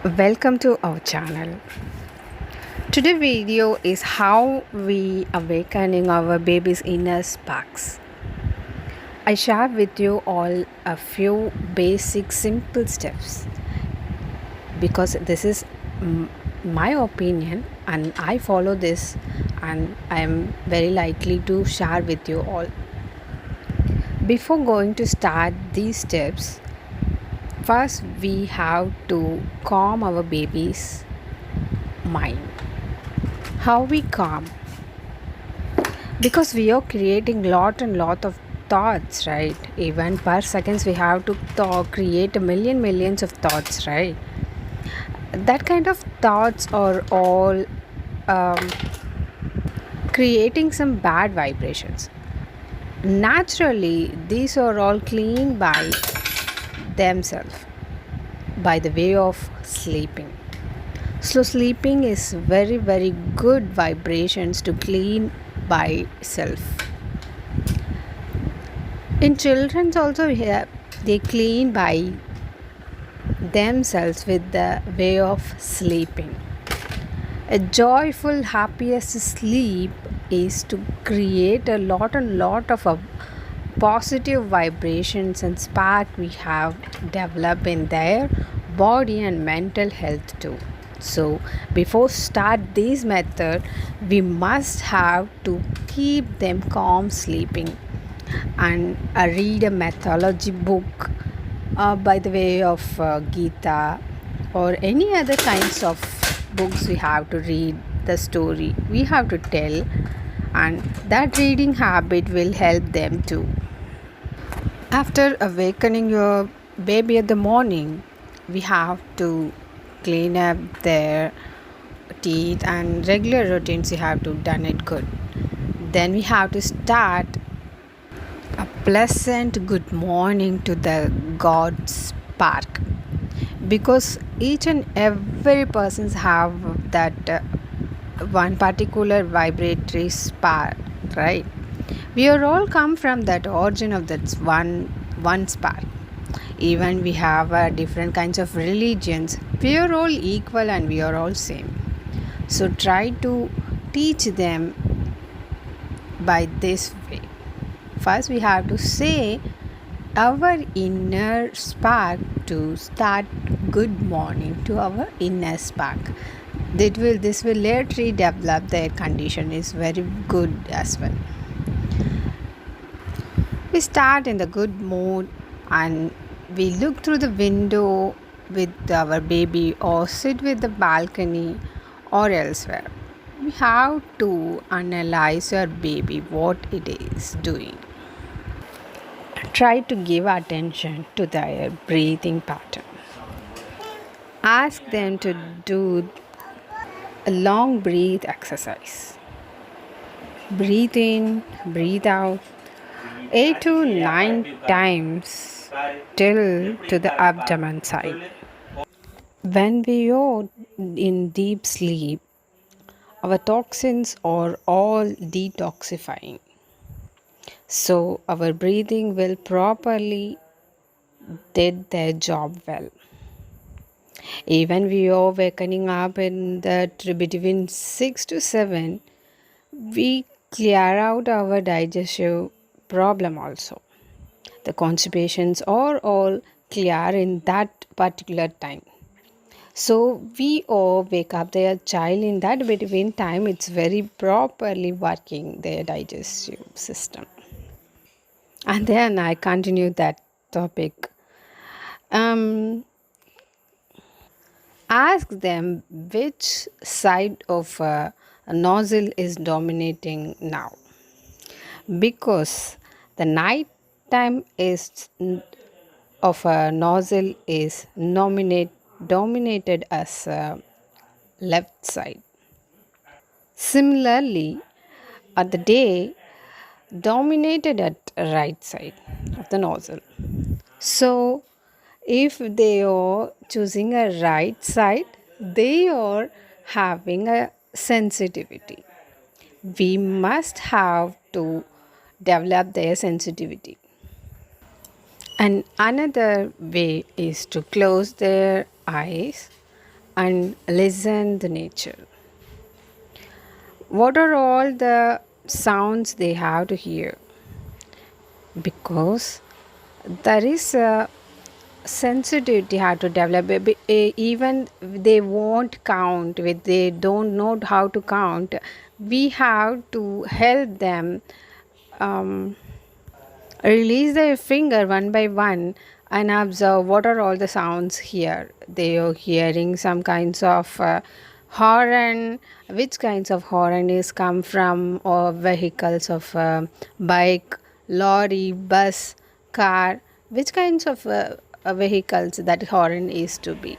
Welcome to our channel. Today video is how we awakening our baby's inner sparks. I share with you all a few basic simple steps because this is my opinion and I follow this and I am very likely to share with you all. Before going to start these steps, first we have to calm our baby's mind. How we calm? Because we are creating lot of thoughts, right? Even per seconds we have to create a millions of thoughts, right? That kind of thoughts are all um, creating some bad vibrations. Naturally these are all cleaned by themselves by the way of sleeping. So sleeping is very good vibrations to clean by self. In children's also here they clean by themselves with the way of sleeping. A joyful happiest sleep is to create a lot of positive vibrations and spark we have developed in their body and mental health too. So before start this method we must have to keep them calm sleeping and read a mythology book by the way of Gita or any other kinds of books. We have to read the story we have to tell, and that reading habit will help them too. After awakening your baby at the morning, we have to clean up their teeth and regular routines. You have to done it good. Then we have to start a pleasant good morning to the God's park, because each and every persons have that one particular vibratory spark, right? We are all come from that origin of that one spark. Even we have different kinds of religions, we are all equal and we are all same. So try to teach them by this way. First we have to say our inner spark to start good morning to our inner spark. This will later develop their condition is very good as well. We start in the good mood and we look through the window with our baby or sit with the balcony or elsewhere. We have to analyze your baby what it is doing. Try to give attention to their breathing pattern. Ask them to do a long breathe exercise. Breathe in, breathe out 8 to 9 times till to the abdomen side. When we are in deep sleep, our toxins are all detoxifying. So our breathing will properly did their job well. Even we are waking up in that between 6 to 7, we clear out our digestive problem also. The constipations are all clear in that particular time. So we all wake up their child in that between time, it's very properly working their digestive system. And then I continue that topic. Ask them which side of a nozzle is dominating now, because the night time is of a nozzle is dominated as left side. Similarly, at the day dominated at right side of the nozzle. So if they are choosing a right side, they are having a sensitivity. We must have to develop their sensitivity. And another way is to close their eyes and listen the nature. What are all the sounds they have to hear? Because there is a sensitivity how to develop. Even they won't count, with they don't know how to count, we have to help them um, release their finger one by one and observe what are all the sounds here. They are hearing some kinds of horn. Which kinds of horn is come from or vehicles of bike, lorry, bus, car? Which kinds of vehicles that horn is to be?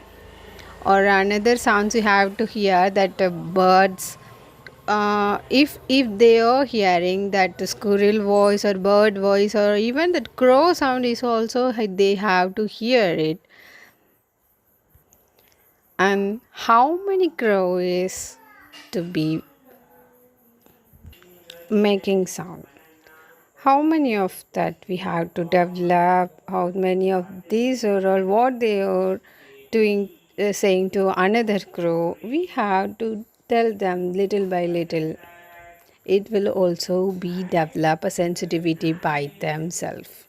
Or another sounds you have to hear that birds, if they are hearing that squirrel voice or bird voice or even that crow sound is also they have to hear it. And how many crow is to be making sound? How many of that we have to develop? How many of these are all what they are doing, saying to another crow? We have to tell them little by little. It will also be develop a sensitivity by themselves.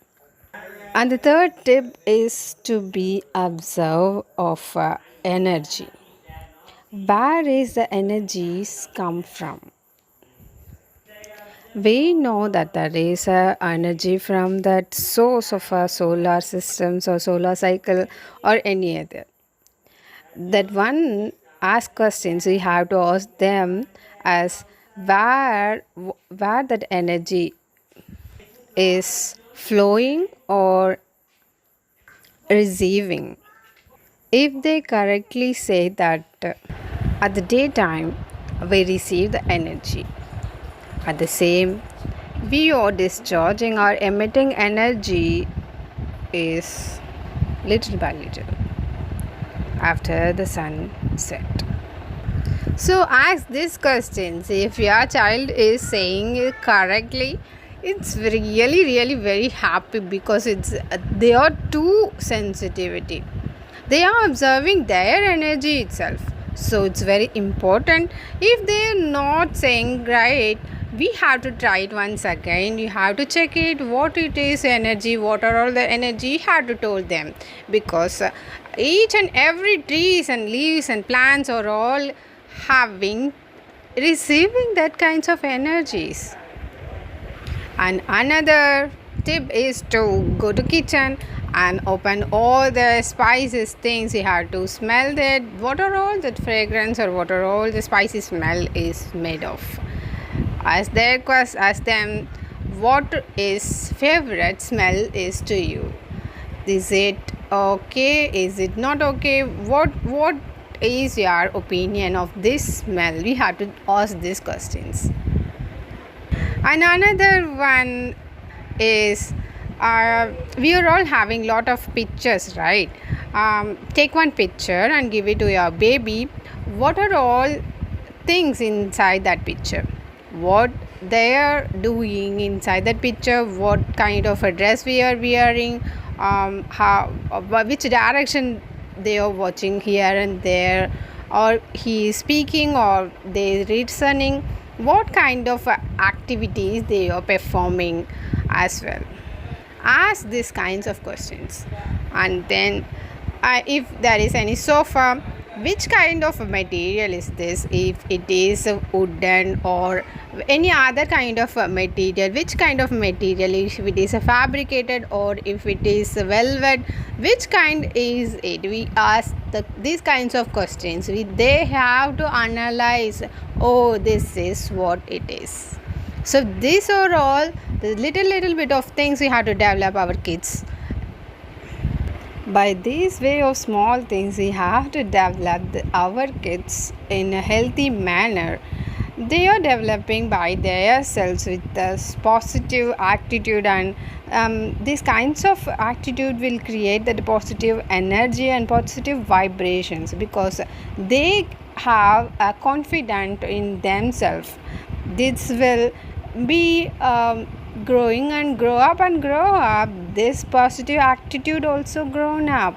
And the third tip is to be observe of energy. Where is the energies come from? We know that there is a energy from that source of our solar systems or solar cycle or any other. That one ask questions we have to ask them as where that energy is flowing or receiving. If they correctly say that at the daytime we receive the energy, at the same we are discharging or emitting energy is little by little after the sun set. So ask these questions. If your child is saying it correctly, it's really very happy because it's they are too sensitivity. They are observing their energy itself. So it's very important. If they are not saying right, we have to try it once again. You have to check it what it is energy, what are all the energy. You have to tell them because each and every trees and leaves and plants are all having receiving that kinds of energies. And another tip is to go to kitchen and open all the spices things. You have to smell that what are all that fragrance or what are all the spicy smell is made of. Ask them what is favorite smell is to you. Is it okay? Is it not okay? What is your opinion of this smell? We have to ask these questions. And another one is we are all having lot of pictures, right? Take one picture and give it to your baby. What are all things inside that picture? What they are doing inside that picture? What kind of a dress we are wearing? How which direction they are watching here and there, or he is speaking or they listening. What kind of activities they are performing as well. Ask these kinds of questions. And then if there is any sofa, which kind of material is this? If it is wooden or any other kind of material, which kind of material, if it is a fabricated or if it is a velvet, which kind is it? We ask these kinds of questions. They have to analyze, oh, this is what it is. So these are all the little bit of things we have to develop our kids. By this way of small things, we have to develop our kids in a healthy manner. They are developing by themselves with this positive attitude, and these kinds of attitude will create that positive energy and positive vibrations because they have a confidence in themselves. This will be growing and grow up. This positive attitude also grown up.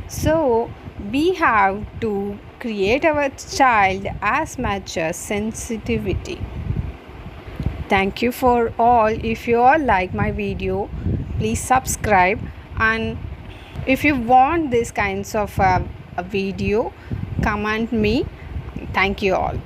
So we have to create our child as much as sensitivity. Thank you for all. If you all like my video, please subscribe, and if you want these kinds of a video, comment me. Thank you all.